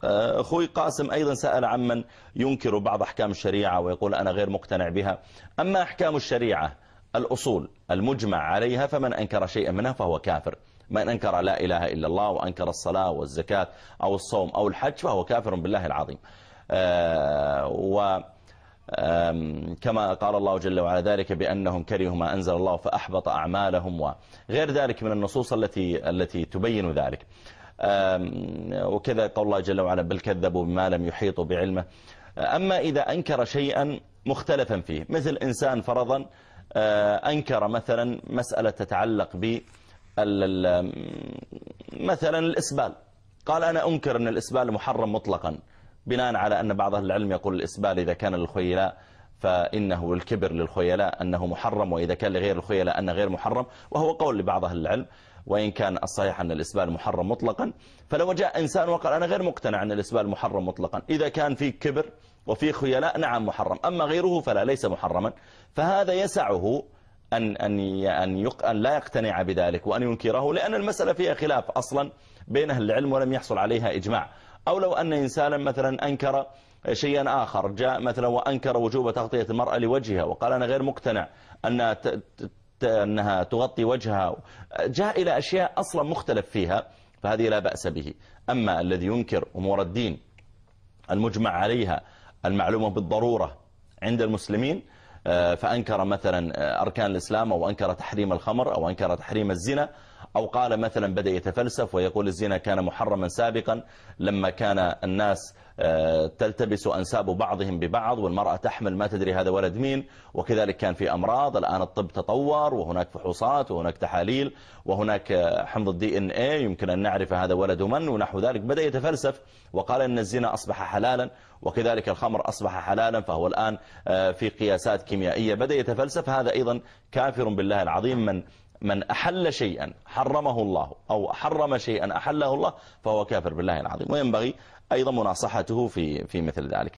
أخوي قاسم أيضا سأل عمن ينكر بعض أحكام الشريعة ويقول أنا غير مقتنع بها. أما أحكام الشريعة الأصول المجمع عليها فمن أنكر شيئا منها فهو كافر. من أنكر لا إله إلا الله وأنكر الصلاة والزكاة أو الصوم أو الحج فهو كافر بالله العظيم. كما قال الله جل وعلا ذلك بأنهم كرهوا ما أنزل الله فأحبط أعمالهم وغير ذلك من النصوص التي تبين ذلك. وكذا قول الله جل وعلا بل كذبوا بما لم يحيطوا بعلمه. أما إذا أنكر شيئا مختلفا فيه، مثل إنسان فرضا أنكر مثلا مسألة تتعلق ب مثلا الإسبال، قال أنا أنكر أن الإسبال محرم مطلقا بناء على أن بعض العلم يقول الإسبال إذا كان للخيلاء فإنه الكبر للخيلاء أنه محرم، وإذا كان لغير الخيلاء أنه غير محرم، وهو قول لبعض أهل العلم، وإن كان الصحيح أن الإسبال محرم مطلقا. فلو جاء إنسان وقال أنا غير مقتنع أن الإسبال محرم مطلقا، إذا كان في كبر وفي خيلاء نعم محرم، أما غيره فلا ليس محرما، فهذا يسعه أن لا يقتنع بذلك وأن ينكره، لأن المسألة فيها خلاف أصلا بين أهل العلم ولم يحصل عليها إجماع. أو لو أن إنسانا مثلا أنكر شيئا آخر، جاء مثلا وأنكر وجوب تغطية المرأة لوجهها وقال أنا غير مقتنع أنها تغطي وجهها، جاء إلى أشياء أصلا مختلف فيها، فهذه لا بأس به. أما الذي ينكر أمور الدين المجمع عليها المعلومة بالضرورة عند المسلمين، فأنكر مثلا أركان الإسلام أو أنكر تحريم الخمر أو أنكر تحريم الزنا، أو قال مثلا بدأ يتفلسف ويقول الزنا كان محرما سابقا لما كان الناس تلتبس أنساب بعضهم ببعض والمرأة تحمل ما تدري هذا ولد مين، وكذلك كان في أمراض، الآن الطب تطور وهناك فحوصات وهناك تحاليل وهناك حمض DNA يمكن أن نعرف هذا ولد من ونحو ذلك. بدأ يتفلسف وقال أن الزنا أصبح حلالا وكذلك الخمر أصبح حلالا، فهو الآن في قياسات كيميائية. بدأ يتفلسف، هذا أيضا كافر بالله العظيم. من أحل شيئا حرمه الله أو حرم شيئا أحله الله فهو كافر بالله العظيم، وينبغي أيضا مناصحته في مثل ذلك.